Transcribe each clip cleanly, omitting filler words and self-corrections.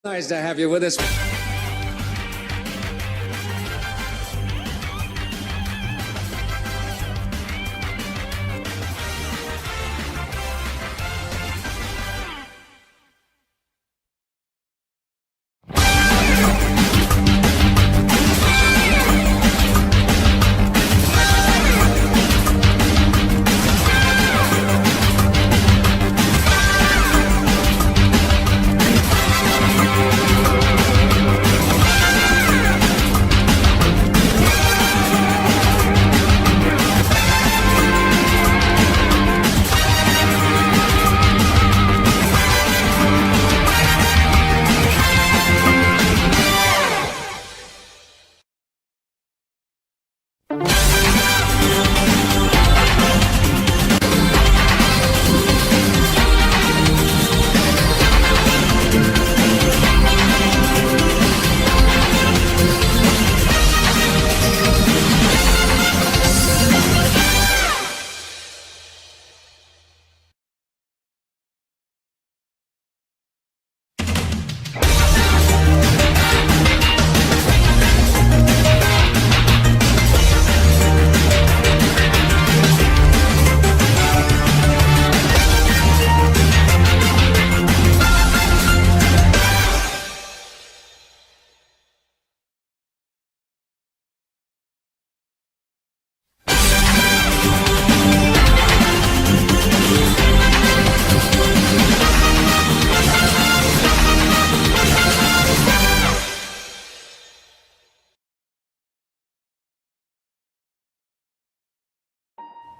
Nice to have you with us.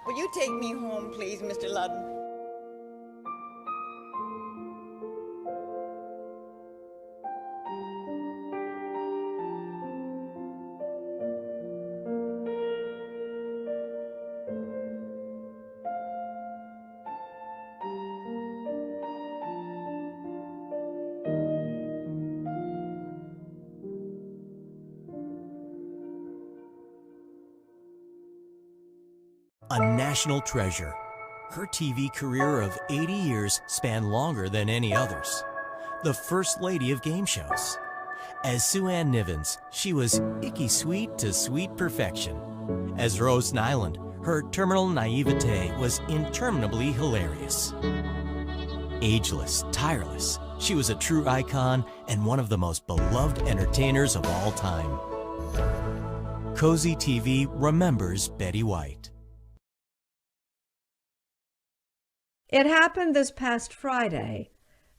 Will you take me home, please, Mr. Ludden? A national treasure. Her TV career of 80 years spanned longer than any others. The first lady of game shows. As Sue Ann Nivens, she was icky sweet to sweet perfection. As Rose Nyland, her terminal naivete was interminably hilarious. Ageless, tireless, she was a true icon and one of the most beloved entertainers of all time. Cozy TV remembers Betty White. It happened this past Friday.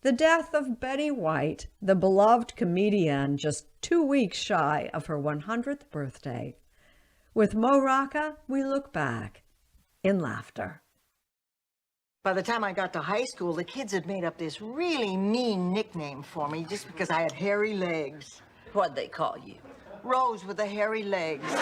The death of Betty White, the beloved comedian, just 2 weeks shy of her 100th birthday. With Mo Rocca, we look back in laughter. By the time I got to high school, the kids had made up this really mean nickname for me just because I had hairy legs. What'd they call you? Rose with the hairy legs.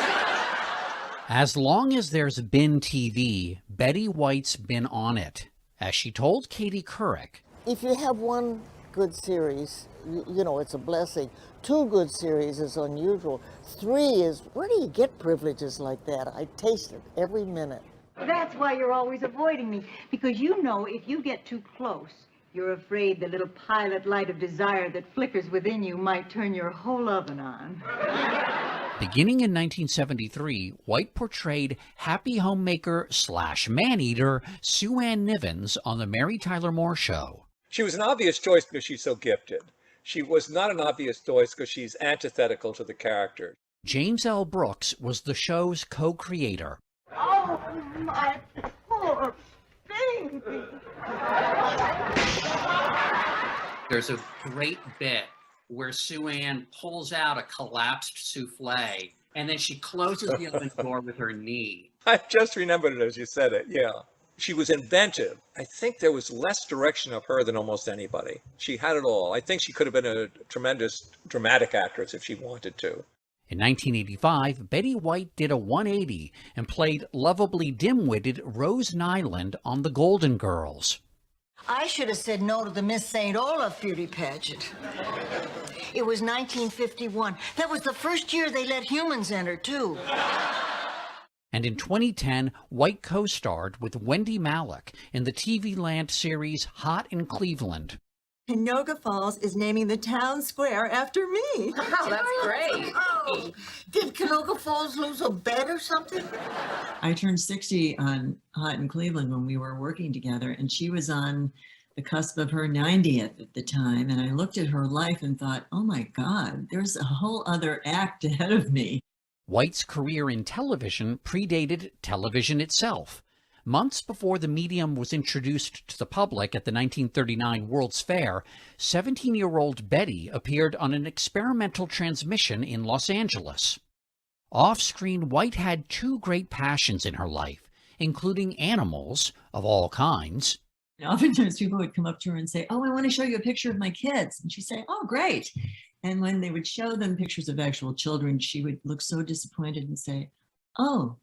As long as there's been TV, Betty White's been on it. As she told Katie Couric, if you have one good series, you know, it's a blessing. 2 good series is unusual. 3 is, where do you get privileges like that? I taste it every minute. That's why you're always avoiding me, because you know if you get too close, you're afraid the little pilot light of desire that flickers within you might turn your whole oven on. beginning in 1973, White portrayed happy homemaker / man-eater Sue Ann Nivens on The Mary Tyler Moore Show. She was an obvious choice because she's so gifted. She was not an obvious choice because she's antithetical to the character. James L. Brooks was the show's co-creator. Oh, my poor baby. There's a great bit where Sue Ann pulls out a collapsed souffle, and then she closes the oven door with her knee. I just remembered it as you said it, yeah. She was inventive. I think there was less direction of her than almost anybody. She had it all. I think she could have been a tremendous dramatic actress if she wanted to. In 1985, Betty White did a 180 and played lovably dim-witted Rose Nyland on The Golden Girls. I should have said no to the Miss St. Olaf beauty pageant. It was 1951. That was the first year they let humans enter, too. And in 2010, White co-starred with Wendy Malick in the TV Land series Hot in Cleveland. Canoga Falls is naming the town square after me. Wow, that's great. Oh, did Canoga Falls lose a bet or something? I turned 60 on Hot in Cleveland when we were working together, and she was on the cusp of her 90th at the time. And I looked at her life and thought, oh my God, there's a whole other act ahead of me. White's career in television predated television itself. Months before the medium was introduced to the public at the 1939 World's Fair, 17-year-old Betty appeared on an experimental transmission in Los Angeles. Off-screen, White had two great passions in her life, including animals of all kinds. And oftentimes people would come up to her and say, oh, I want to show you a picture of my kids. And she'd say, oh, great. And when they would show them pictures of actual children, she would look so disappointed and say, oh,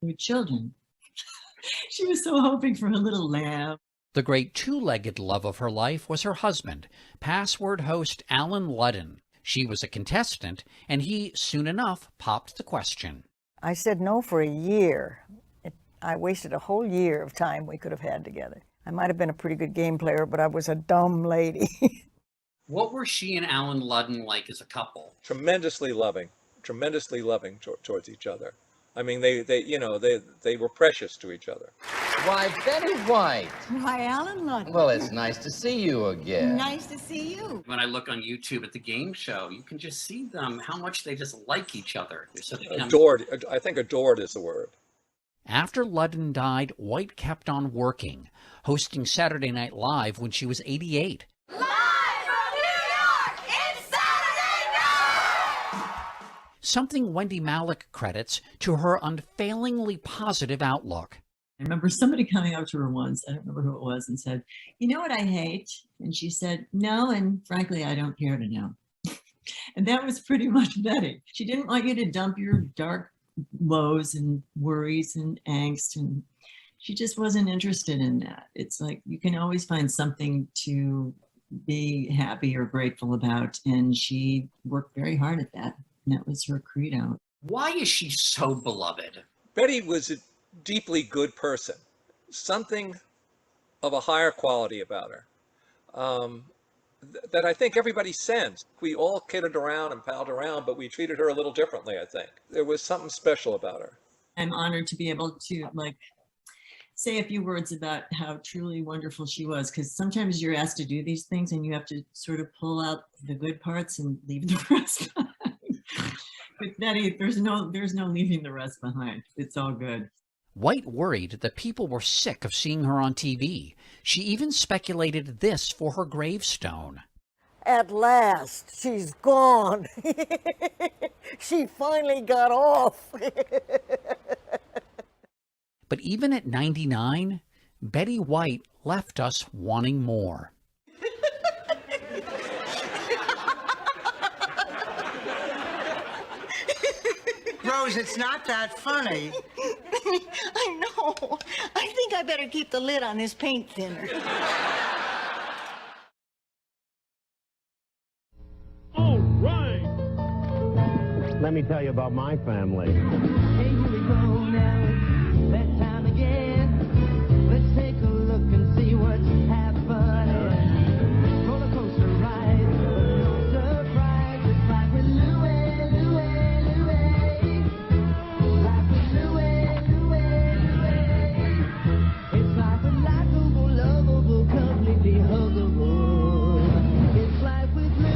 they're children. She was so hoping for a little lamb. The great two-legged love of her life was her husband, password host Alan Ludden. She was a contestant, and he soon enough popped the question. I said no for a year. I wasted a whole year of time we could have had together. I might have been a pretty good game player, but I was a dumb lady. What were she and Alan Ludden like as a couple? Tremendously loving towards each other. I mean, they were precious to each other. Why, Betty White. Why, Alan Ludden. Well, it's nice to see you again. Nice to see you. When I look on YouTube at the game show, you can just see them, how much they just like each other. Adored. I think adored is the word. After Ludden died, White kept on working, hosting Saturday Night Live when she was 88. Live from New York, it's Saturday night! Something Wendy Malick credits to her unfailingly positive outlook. I remember somebody coming up to her once, I don't remember who it was, and said, you know what I hate? And she said, no, and frankly, I don't care to know. And that was pretty much Betty. She didn't want you to dump your dark woes and worries and angst, and she just wasn't interested in that. It's like you can always find something to be happy or grateful about, and she worked very hard at that, and that was her credo. Why is she so beloved? Betty was a deeply good person, something of a higher quality about her that I think everybody sensed. We all kidded around and palled around, but we treated her a little differently, I think. There was something special about her. I'm honored to be able to say a few words about how truly wonderful she was, because sometimes you're asked to do these things and you have to sort of pull out the good parts and leave the rest behind. But Betty, there's no leaving the rest behind. It's all good. White worried that people were sick of seeing her on TV. She even speculated this for her gravestone. At last, she's gone. She finally got off. But even at 99, Betty White left us wanting more. Rose, it's not that funny. I know. I think I better keep the lid on this paint thinner. All right. Let me tell you about my family. Hey, here we go now. It's that time again. Let's take a look and see what's happening. Roller coaster ride, but no surprise. It's like with Louie, Louie, Louie. Like with Louie, Louie, Louie. It's like a likable, lovable, completely huggable. It's like with Louie.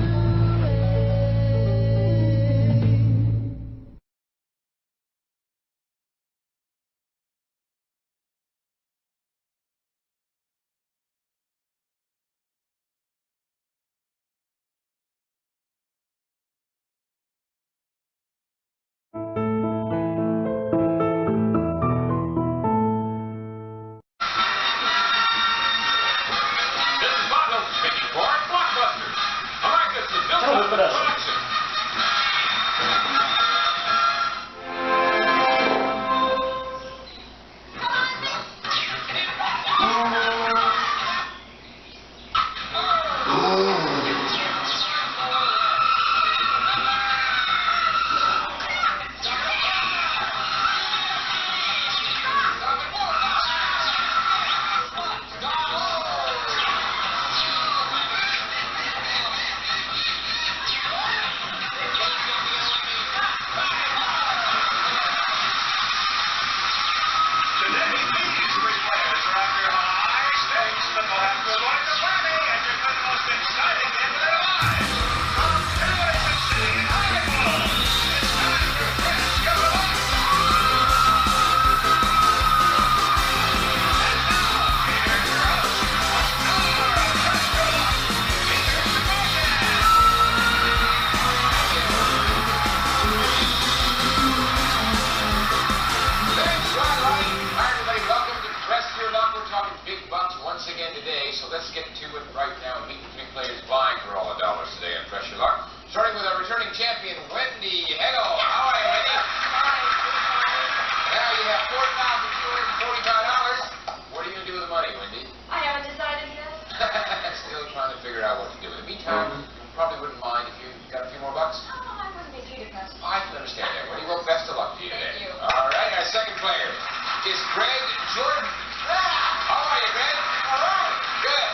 is Greg Jordan. How are you, Greg? All right. Good.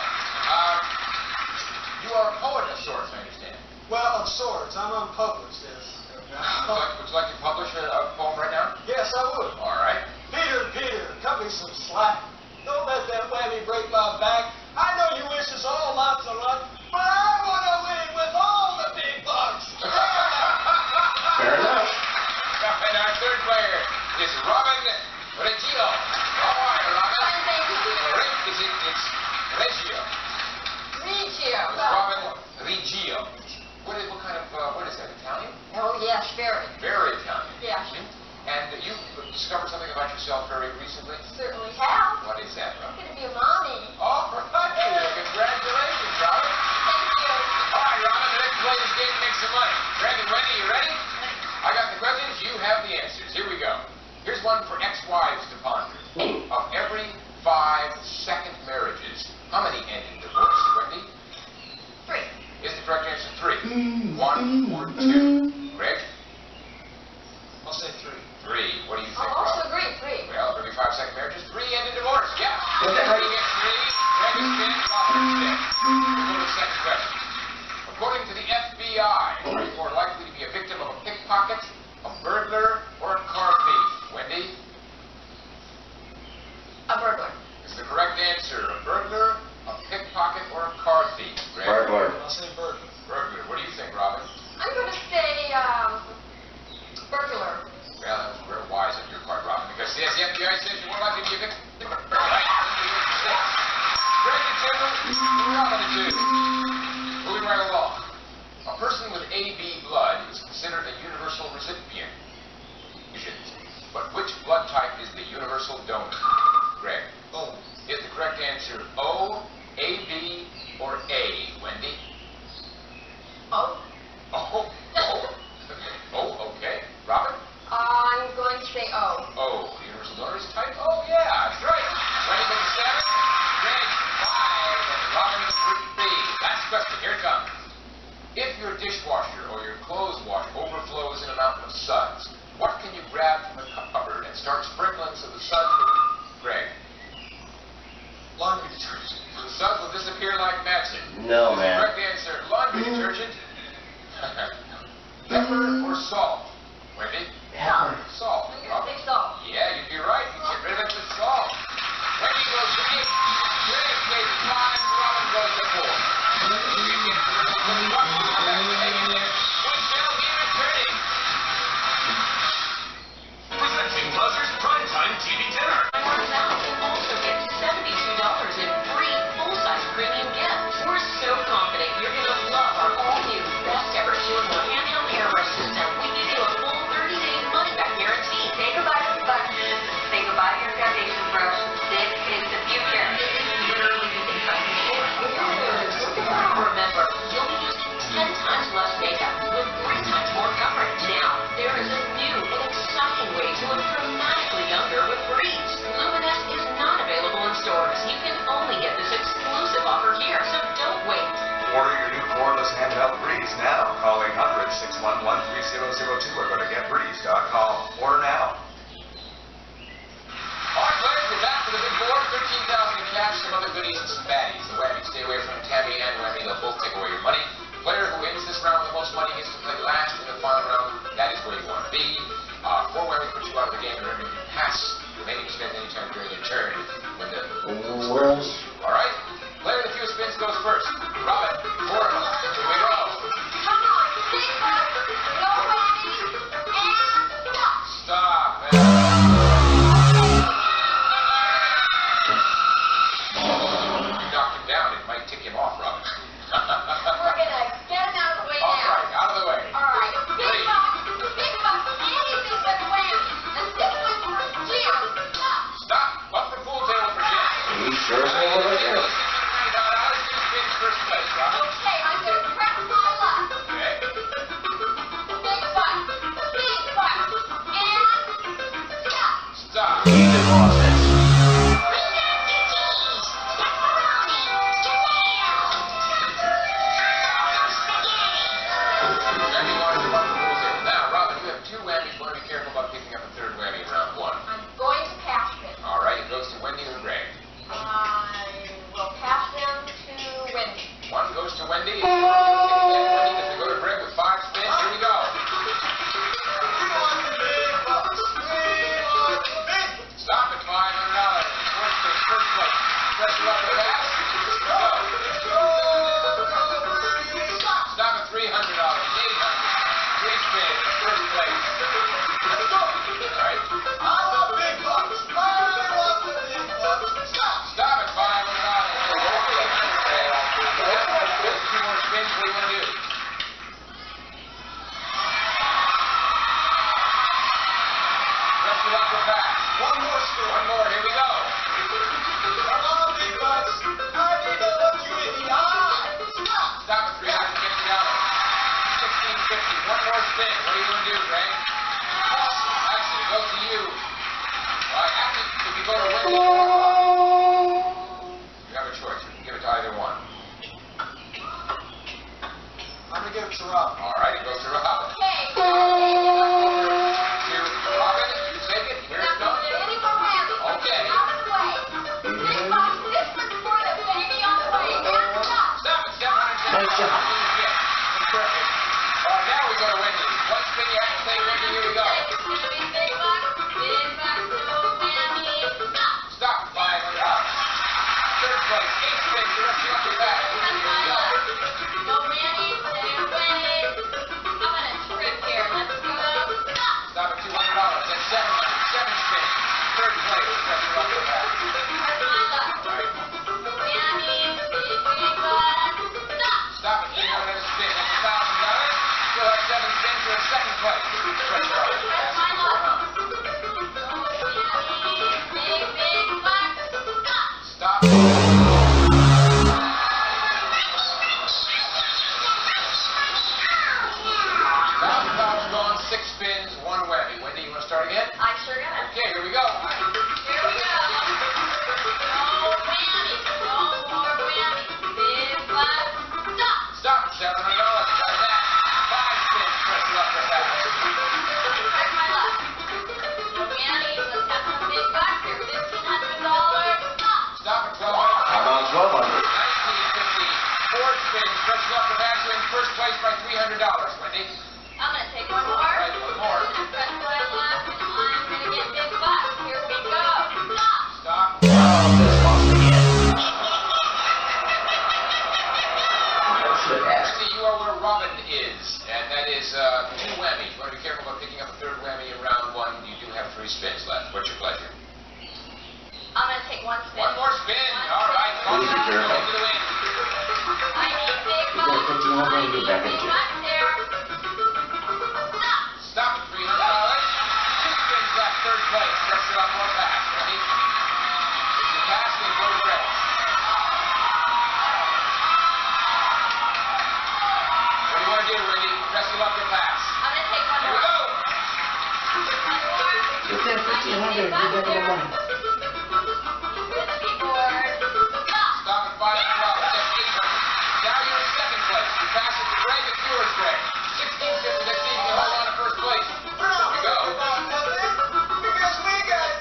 You are a poet of sorts, I understand. Well, of sorts. I'm unpublished. Would you like to publish a poem right now? Yes, I would. All right. Peter, cut me some slack. Don't let that whammy break my back. I know you wish us all lots of luck, but I want to win with all the big bucks. Fair enough. And our third player is Robin Reggio. How are you, Robin? Fine, thank you. It's Reggio. Reggio. Robin Reggio. What kind of, what is that, Italian? Oh, yes, very. Very Italian. Yeah. And you discovered something about yourself very recently? Certainly have. What is that, I'm Robin? going to be a mommy. All right. Congratulations, Robin. Thank you. All right, Robin, let's play this game to make some money. Greg and Wendy, you ready? I got the questions. You have the answers. Here we go. Here's one for ex-wives to ponder. Of every 5 second marriages, how many end in divorce, Wendy? 3. Is the correct answer 3? 1 or 2? Greg? I'll say 3. 3. What do you think, I'll also Robin? agree, 3. Well, every 5 second marriages, 3 end in divorce. Yeah. Wendy gets 3. Greg is 10. Robin is 10. We'll go to the second question. According to the FBI, are you more likely to be a victim of a pickpocket, a burglar, or a car thief? Wendy? A burglar. Is the correct answer a burglar, a pickpocket, or a car thief? Greg? Burglar. I'll say burglar. Burglar. What do you think, Robin? I'm going to say, burglar. Well, that was very wise on your part, Robin, because yes, the FBI says you're more likely to be a victim. Right. Greg and Tim, Robin and 2. Moving right along. A person with AB blood is considered a universal recipient. But which blood type is the universal donor? Greg. O. Is the correct answer O, AB, or A? Wendy? Oh. Oh. Oh, okay. Robin? I'm going to say O. Oh, the universal donor is type O. Yeah, that's right. Wendy with the 7. Greg 5. And Robin with 3. Last question. Here it comes. If your dishwasher or your clothes wash overflows in a mountain of suds, what can you grab from the cupboard and start sprinkling so the suds will... Greg? Laundry detergent. So the suds will disappear like magic. No, Is the man. correct answer laundry detergent? Pepper or salt? Wendy? Pepper. Salt. I'm going to say salt. Yeah, you'd be right. You get rid of the salt. Wendy goes to 8. Greg stays at 5. Robin goes to 4. You get the little buck. Hang in there. We shall be returning. Presenting Buzzer's Primetime TV Dinner. Also get $72 in free full-size premium gifts. We're so confident you're going to love our all-new best ever 2-in-1 handheld airbrush system. We give you a full 30-day money-back guarantee. Say goodbye to the buttons. Say goodbye to your foundation brush. This is the future. This is literally the Remember, you'll be using 10 times less makeup with 3 times more coverage. Now, there is a new and exciting way to look dramatically younger with Breeze. Luminous is not available in stores. You can only get this exclusive offer here, so don't wait. Order your new cordless handheld Breeze now. Call 800-611-3002 or go to getbreeze.com. Order now. All right, players, we're back for the big board. 13,000 in cash, some other goodies, and some baddies. The Whammy, stay away from Tammy and Whammy. They'll both take away your money. Player who wins this round with the most money gets to play last in the final round. That is where you want to be. 4 Whammy puts you out of the game. Remember, you pass. You may need to spend any time during your turn. When the... All right. Player with the fewest spins goes first. Robin, 4 of them. Here we go. Come on, big bucks, no whammy, and stop. Stop. You knocked him down. It might tick him off, Robin. We're going to get him out of the way All now. right, out of the way. All right, big bucks, anything but whammy. And this is for Jim. Stop. Stop. Up for pool table for Jim. He sure is a little bit. How does Jim spin first place, Robin? Okay, I'm going to press my luck. Okay. Big bucks, and stop. Stop. He's in office. Whammy wanted to run the pool table. Now, Robin, you have 2 whammies. You want to be careful about picking up a 3rd whammy in round 1. I'm going to pass this. more spin. What are you going to do, Greg? Actually, it goes to you. Actually, if you go to Wendy, you have a choice. You can give it to either one. I'm going to give it to Rob. All right, it goes to Robin. Okay. To Robin, you take it. Here it comes. Any more rabbits? Okay. Out of the way. This one's for the baby on the way. Now stop. Stop it, 710. Nice job. Perfect. All right, now we go to Wendy. One spin you have to take, Wendy. Here we go. Big bucks, no whammy. Stop. Stop. 500 up. Third place. 8 spins. The rest of you up your back. Here we go. No whammy, stay away. I'm on a trip here. Let's go. Stop at $200. That's 7 spins. Third place. The rest of you up your back. Here's my luck. All right. No whammy, big bucks. Stop at 300 and a spin. That's $1,000. Still have 7 spins. You're in second place. Press your button. Here's my luck. No whammy, big bucks. Stop. $1,000 gone. 6 spins. 1 whammy. Wendy, you want to start again? I sure got it. Okay, here we go. Here we go. No whammy, no more whammy. Big bucks. Stop. $700. Got that. 5 spins. Press it up your back. Check my luck. No whammy, let's have some big bucks here. $1,500. Stop at 1200. How about 1200? 1950. 4 spins. Press it up your back. You're in first place by $300. Wendy. I'm gonna take one more. All right, one more. And press my luck, and I'm gonna get big bucks. Here we go. Stop. Stop. Wendy, you are where Robin is, and that is 2 whammies. You want to be careful about picking up a third whammy in round 1. You do have 3 spins left. What's your pleasure? I'm gonna take one spin. 1 more spin. All right. Please be careful. Go to the win. I need big You're gonna put your bucks. own I money need back big into it. bucks here. Stop at $300. 2 spins left. Third place. Press it up or pass. Ready? If you pass, then go to Greg. What do you want to do, Wendy? Press it up or pass. I'm gonna take one Here we more. go. One more. Get that 1,500. You got the money. With a big board. Stop at $500. That's $800. Now you're in second place. You pass it to Greg. It's yours, Greg. 1650. Let's see if you can hold on to first place. Here we go. Because we got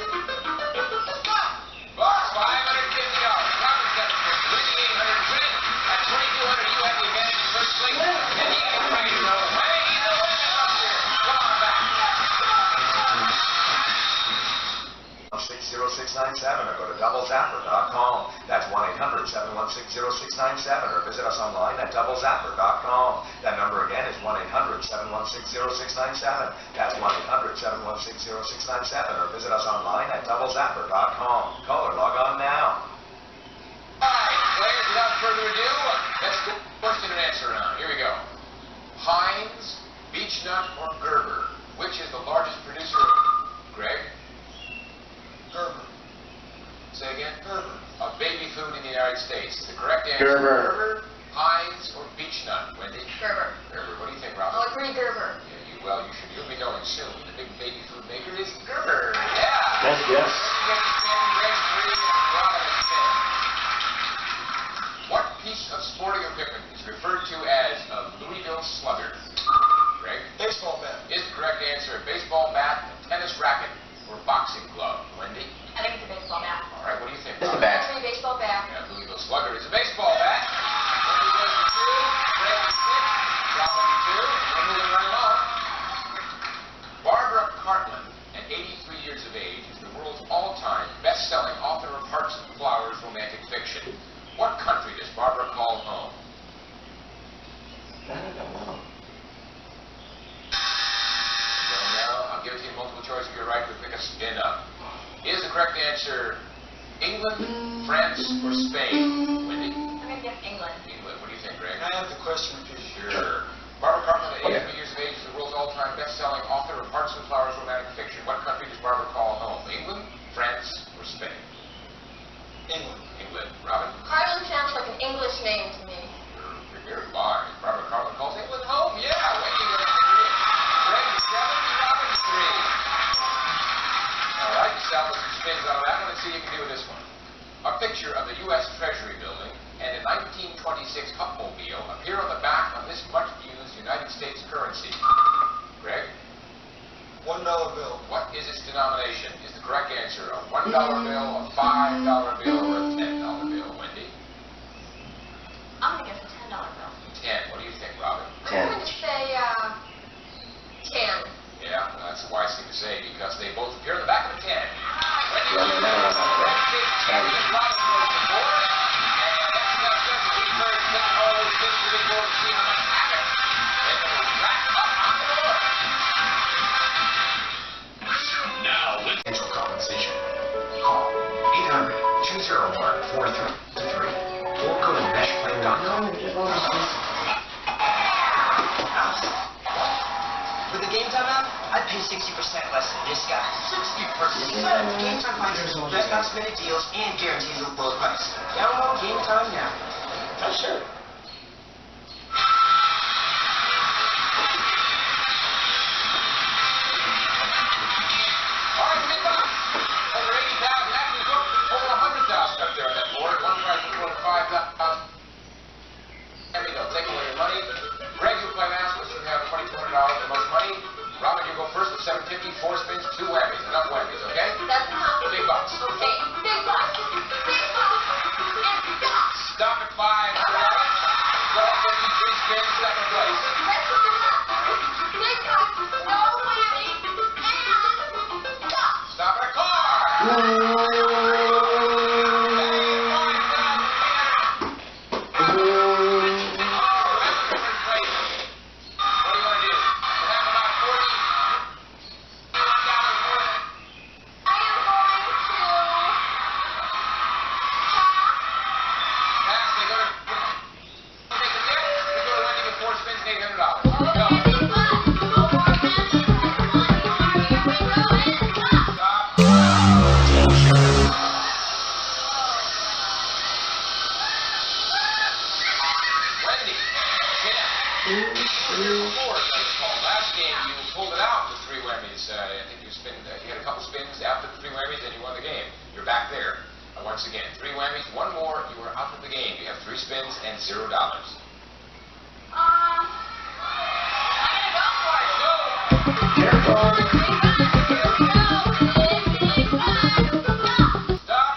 Box $550. Robin 750. Winning 800. Greg at 2200. You have the advantage in first place. And he is ready to go. Hey, he's the winner up here. Come on back. 60697 or go to doublezapper.com. That's 1-800-716-0697 or visit us online at doublezapper.com. That number again is 1-800-716-0697. That's 1-800-716-0697 or visit us online at doublezapper.com. Call or log on now. All right, players, without further ado, let's go question and answer round. Here we go. Heinz, Beechnut, or Gerber? Which is the largest producer of... Greg? Gerber. Say again? Gerber. Of baby food in the United States. The correct answer Gerber. Heinz, or Beechnut? Wendy? Gerber. Gerber. What do you think, Robin? I'll agree, Gerber. Yeah, you'll be knowing soon. The big baby food maker is Gerber. Yeah. Nice guess. You get the spin, Greg 3, and Robin a spin. What piece of sporting equipment is referred to as a Louisville Slugger? Greg? Baseball bat. Is the correct answer a baseball bat, a tennis racket, or boxing glove? Wendy? I think it's a baseball bat. All right, what do you think? It's a Robin? bat. It's a baseball bat. Yeah, Louisville Slugger is a baseball bat. Wendy goes to 2, Greg to 6, Robin to 2, and we're moving right along. Barbara Cartland, at 83 years of age, is the world's all-time best-selling author of Hearts and Flowers romantic fiction. What country does Barbara call home? I don't know. Don't know. I'll give it to you multiple choice. If you're right, you'll pick a spin up. Is the correct answer England, France, or Spain? Wendy? I'm gonna guess England. England. What do you think, Greg? Can I have the question repeated? Sure. Barbara Cartland, at 83 years of age, is the world's all-time best-selling author of Hearts and Flowers romantic fiction. What country does Barbara call home? England, France, or Spain? England. England. Robin? Carlin sounds like an English name to me. You're very wise. Barbara Cartland calls England home. Yeah, Wendy goes to 3. bill, a $5 bill, or a $10 bill, Wendy? I'm gonna guess a $10 bill. 10. What do you think, Robin? I'm gonna say, 10. Yeah, well, that's a wise thing to say because they both appear in the back of a 10. Wendy Yeah, was no, no, no. 10, and Robin was the 4. And that's just as we heard take all those things to the board to see how much happens. Then it will wrap up on the board. Now, potential compensation. Call 800-201-4323 or go to meshplane.com. With the Game Time app, I pay 60% less than this guy. 60%? Game Time finds you the best last minute deals and guarantees a low price. Download Game Time now. Oh, sure. All right, big bucks. Over 80,000. Actually, go over 100,000 up there on that board. One price before the 5,000. There we go. Take away your money. Greg, you play last with you have $2,200 the most money. Robin, you go first with $750, 4 spins, 2 whammies. Enough whammies, okay? That's enough. Big bucks. Okay, big bucks. Big bucks. And stop. Stop at $500. Go ahead, 53 spins, second place. Let's look it up. Big bucks, no whammy, and stop. Stop at a car. Last game you pulled it out with 3 whammies. I think you had a couple spins after the 3 whammies and you won the game. You're back there. Once again, 3 whammies, 1 more, you were out of the game. You have 3 spins and $0. I'm gonna go for it. Go! Stop!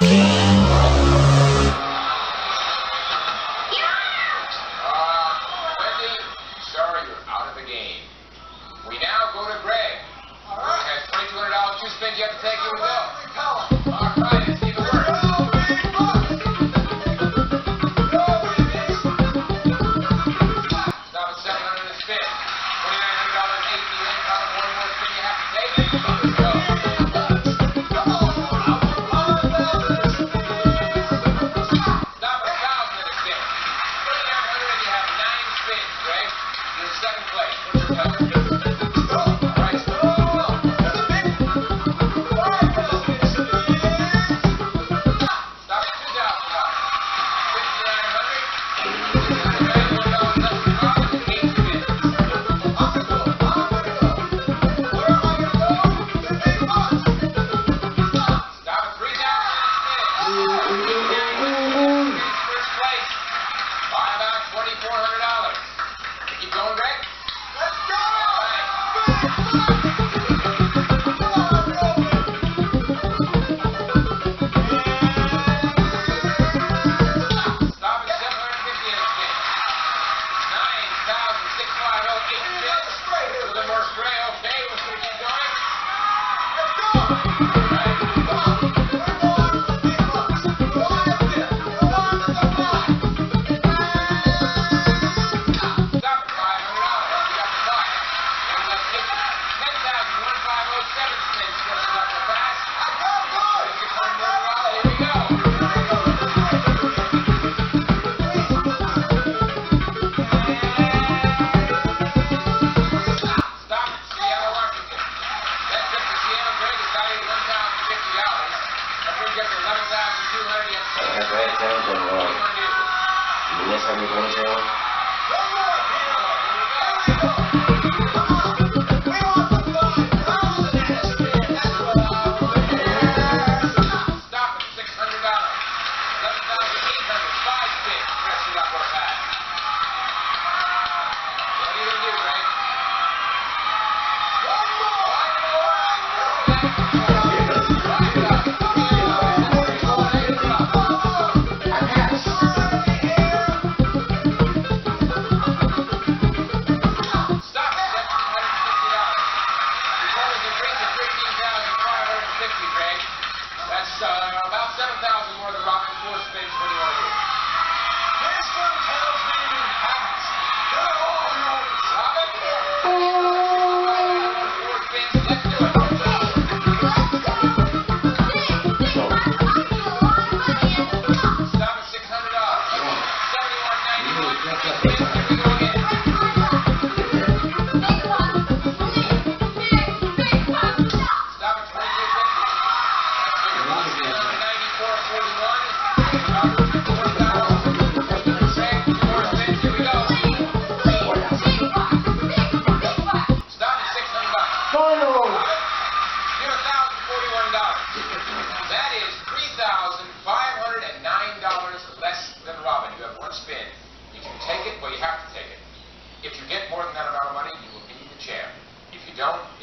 Wendy, sorry, you're out of the game. We now go to Greg. Greg has $2,200, 2 spins you have to take. Here we go. All right, let's see the work. Stop at 700 a spin. $2,900, 8 you income. 1 more spin you have to take. Let's go. Stop at 1,000 a spin. 3,900 and you have 9 spins, Greg. You're in second place. What's your tell? All right. Stop at 2,000. 5,900. 8 spins. Stop at 3,000 spins. First place by about $2,400. Keep going, Greg. Let's go! All right.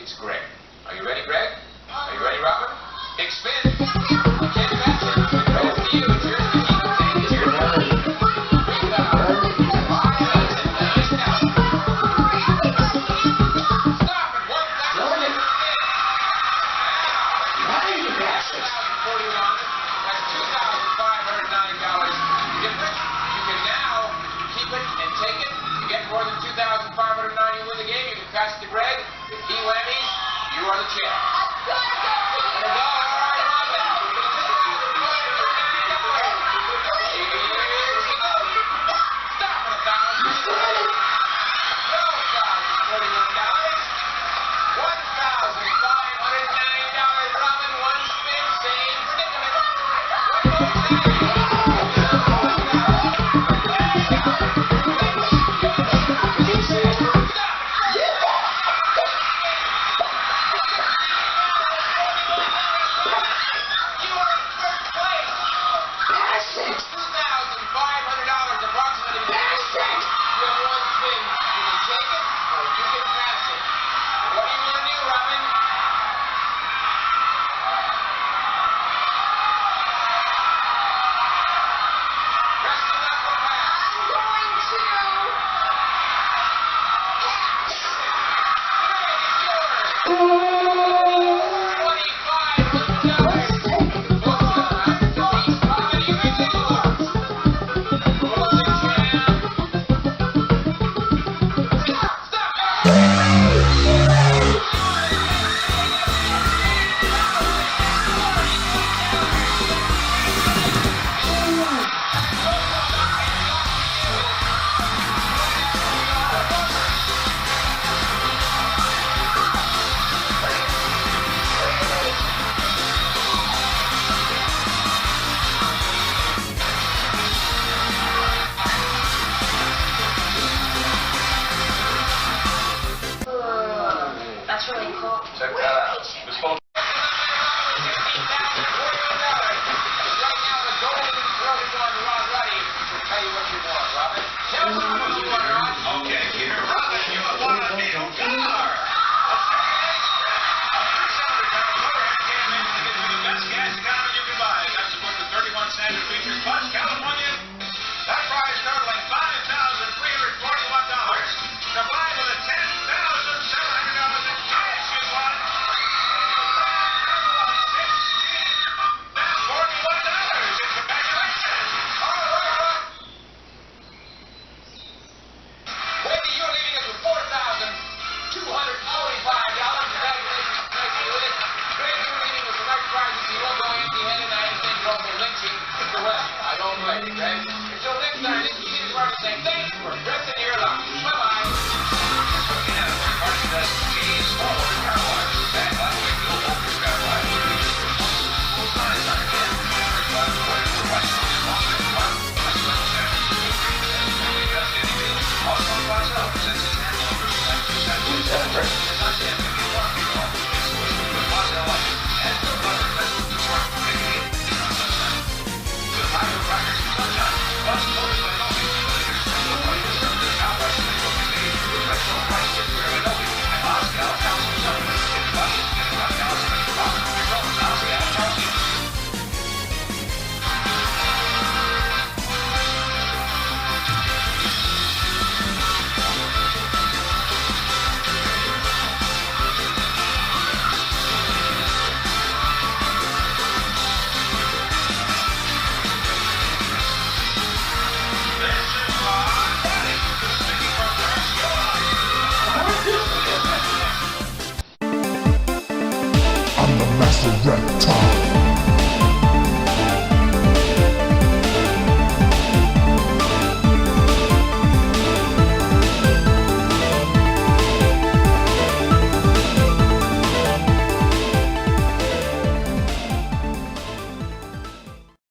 It's Greg. Are you ready, Greg? Are you ready, Robin? Big spin. You can't pass it. It's to you. It's yours to keep. It's your turn. 3,000. 5,000. Stop at 1,000. That's $2,509 difference. You can now keep it and take it. You get more than $2,590 you win the game. You can pass it to Greg. If he whammies, you are the champ. All right, Robin. Stop at 1,000. $1,509. Robin, one spin, same predicament. That's really cool. Check that out. This phone. Okay, here, Robin, you want a new car. Best gas economy you can buy. That's supposed to 31 standard features plus California. That price totaling $5,341. Combined with a $10,700 in cash you won. That's $41. Congratulations. All right. Wendy, you're leaving us with $4,245. Congratulations. Nice to do it. Greg, you're leaving with some nice prizes. You won't go empty-handed. I understand you're also lynching Mr. West. I don't blame you, Greg. Until next time, this is Easy Party saying thanks for dressing your luck. Bye-bye. I'm the master reptile.